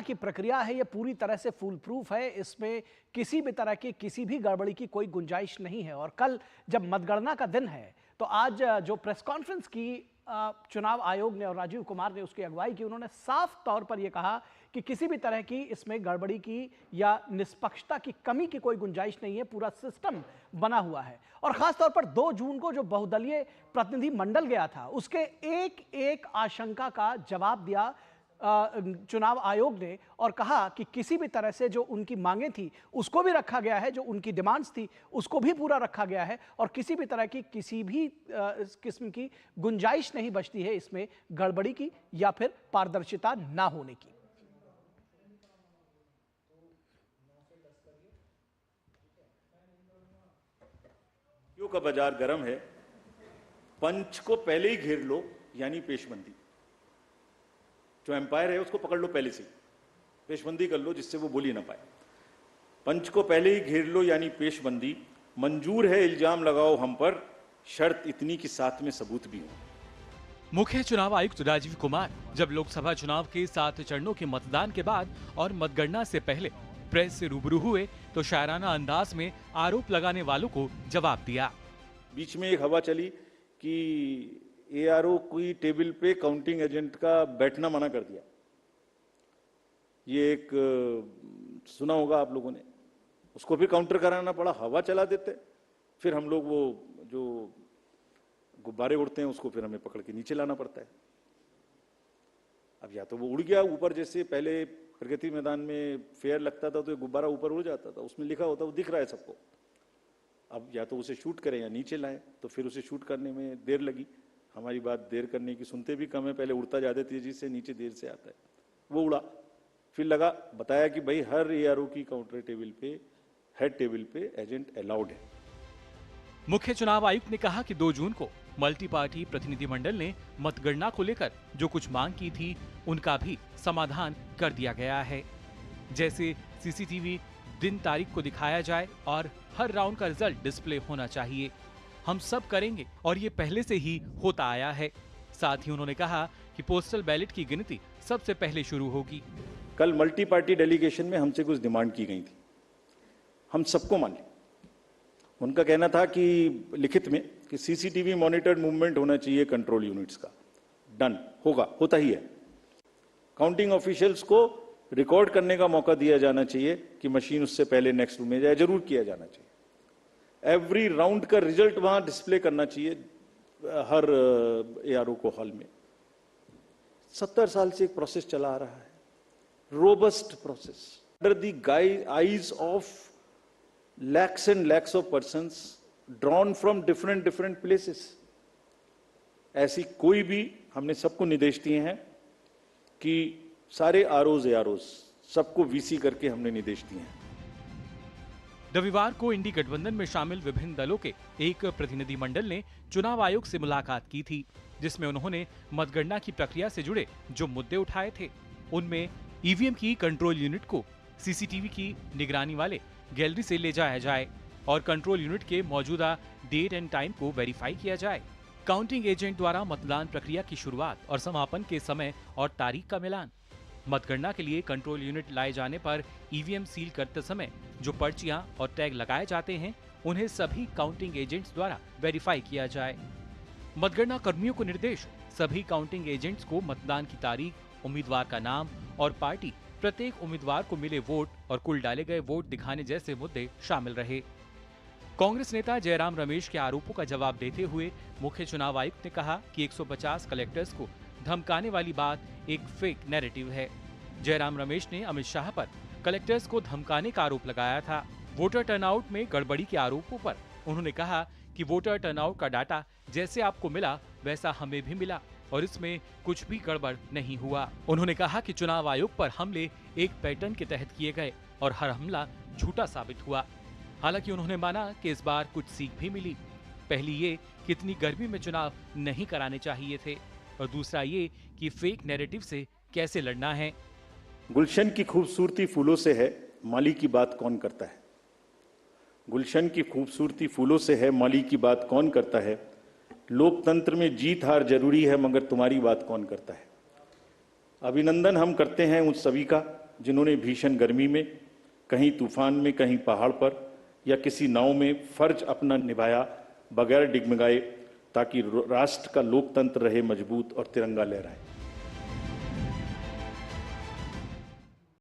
की प्रक्रिया है ये पूरी तरह से फूल प्रूफ है, इसमें किसी भी तरह की किसी भी गड़बड़ी की कोई गुंजाइश नहीं है। और कल जब मतगणना का दिन है तो आज जो प्रेस कॉन्फ्रेंस की चुनाव आयोग ने और राजीव कुमार ने उसकी अगुवाई की, उन्होंने साफ तौर पर यह कहा कि किसी भी तरह की इसमें गड़बड़ी की या निष्पक्षता की कमी की कोई गुंजाइश नहीं है, पूरा सिस्टम बना हुआ है। और खासतौर पर 2 जून को जो बहुदलीय प्रतिनिधि मंडल गया था उसके एक एक आशंका का जवाब दिया चुनाव आयोग ने और कहा कि किसी भी तरह से जो उनकी मांगें थी उसको भी रखा गया है, जो उनकी डिमांड्स थी उसको भी पूरा रखा गया है और किसी भी तरह की किसी भी किस्म की गुंजाइश नहीं बचती है इसमें गड़बड़ी की या फिर पारदर्शिता ना होने की। का बाजार गर्म है, पंच को पहले ही घेर लो यानी पेशबंदी। जो एम्पायर है उसको पकड़ लो पहले से, पेशबंदी कर लो जिससे वो बोल ही ना पाए। पंच को पहले ही घेर लो यानी पेशबंदी। मंजूर है इल्जाम लगाओ हम पर, शर्त इतनी कि साथ में सबूत भी हो। मुख्य चुनाव आयुक्त राजीव कुमार जब लोकसभा चुनाव के 7 चरणों के मतदान के बाद और मतगणना से पहले प्रेस से रूबरू हुए तो शायराना अंदाज में आरोप लगाने वालों को जवाब दिया। बीच में एक हवा चली कि एआरओ की टेबल पे काउंटिंग एजेंट का बैठना मना कर दिया। ये एक सुना होगा आप लोगों ने, उसको फिर काउंटर कराना पड़ा। हवा चला देते, फिर हम लोग वो जो गुब्बारे उड़ते हैं उसको फिर हमें पकड़ के नीचे लाना पड़ता है। अब या तो वो उड़ गया ऊपर, जैसे पहले प्रगति मैदान में फेयर लगता था तो गुब्बारा ऊपर उड़ जाता था, उसमें लिखा होता वो दिख रहा है सबको। अब या तो उसे शूट करें या नीचे लाएं, तो फिर उसे शूट करने में देर लगी। हमारी बात देर करने की सुनते भी कम है, पहले उड़ता ज्यादा तेजी से, नीचे देर से आता है। वो उड़ा, फिर लगा बताया कि भाई हर एआरओ की काउंटर टेबल पे, हेड टेबल पे एजेंट अलाउड है। मुख्य चुनाव आयुक्त ने कहा कि 2 जून को मल्टी पार्टी प्रतिनिधिमंडल ने मतगणना को लेकर जो कुछ मांग की थी उनका भी समाधान कर दिया गया है। जैसे सीसीटीवी दिन तारीख को दिखाया जाए और हर राउंड का रिजल्ट डिस्प्ले होना चाहिए, हम सब करेंगे और ये पहले से ही होता आया है। साथ ही उन्होंने कहा कि पोस्टल बैलेट की गिनती सबसे पहले शुरू होगी। कल मल्टी पार्टी डेलीगेशन में हमसे कुछ डिमांड की गई थी, हम सबको मान ली। उनका कहना था कि लिखित में कि सीसीटीवी मॉनिटर्ड मूवमेंट होना चाहिए कंट्रोल यूनिट्स का। डन, होगा, होता ही है। काउंटिंग ऑफिशियल्स को रिकॉर्ड करने का मौका दिया जाना चाहिए कि मशीन उससे पहले नेक्स्ट रूम में जाए, जरूर किया जाना चाहिए। एवरी राउंड का रिजल्ट वहां डिस्प्ले करना चाहिए हर एआरओ को हॉल में। 70 साल से एक प्रोसेस चला आ रहा है, robust process, under the eyes of lakhs and lakhs of persons drawn from different places। ऐसी कोई भी, हमने सबको निर्देश दिए हैं कि सारे आरओज सबको वीसी करके हमने निर्देश दिए हैं। रविवार को इंडी गठबंधन में शामिल विभिन्न दलों के एक प्रतिनिधिमंडल ने चुनाव आयोग से मुलाकात की थी, जिसमें उन्होंने मतगणना की प्रक्रिया से जुड़े जो मुद्दे उठाए थे उनमें ईवीएम की कंट्रोल यूनिट को सीसीटीवी की निगरानी वाले गैलरी से ले जाया जाए और कंट्रोल यूनिट के मौजूदा डेट एंड टाइम को वेरीफाई किया जाए। काउंटिंग एजेंट द्वारा मतदान प्रक्रिया की शुरुआत और समापन के समय और तारीख का मिलान। मतगणना के लिए कंट्रोल यूनिट लाए जाने पर ईवीएम सील करते समय जो पर्चियां और टैग लगाए जाते हैं उन्हें सभी काउंटिंग एजेंट्स द्वारा वेरीफाई किया जाए। मतगणना कर्मियों को निर्देश, सभी काउंटिंग एजेंट्स को मतदान की तारीख, उम्मीदवार का नाम और पार्टी, प्रत्येक उम्मीदवार को मिले वोट और कुल डाले गए वोट दिखाने जैसे मुद्दे शामिल रहे। कांग्रेस नेता जयराम रमेश के आरोपों का जवाब देते हुए मुख्य चुनाव आयुक्त ने कहा कि 150 कलेक्टर्स को धमकाने वाली बात एक फेक नैरेटिव है। जयराम रमेश ने अमित शाह पर कलेक्टर्स को धमकाने का आरोप लगाया था। वोटर टर्नआउट में गड़बड़ी के आरोपों पर उन्होंने कहा कि वोटर टर्नआउट का डाटा जैसे आपको मिला वैसा हमें भी मिला और इसमें कुछ भी गड़बड़ नहीं हुआ। उन्होंने कहा कि चुनाव आयोग पर हमले एक पैटर्न के तहत किए गए और हर हमला झूठा साबित हुआ। हालांकि उन्होंने माना कि इस बार कुछ सीख भी मिली। पहली ये कि इतनी गर्मी में चुनाव नहीं कराने चाहिए थे और दूसरा ये कि फेक नैरेटिव से कैसे लड़ना है। गुलशन की खूबसूरती फूलों से है, माली की बात कौन करता है। गुलशन की खूबसूरती फूलों से है, माली की बात कौन करता है। लोकतंत्र में जीत हार जरूरी है, मगर तुम्हारी बात कौन करता है। अभिनंदन हम करते हैं उन सभी का जिन्होंने भीषण गर्मी में, कहीं तूफान में, कहीं पहाड़ पर या किसी नाव में फर्ज अपना निभाया बगैर डिगमगाए, ताकि राष्ट्र का लोकतंत्र रहे मजबूत और तिरंगा लहराए।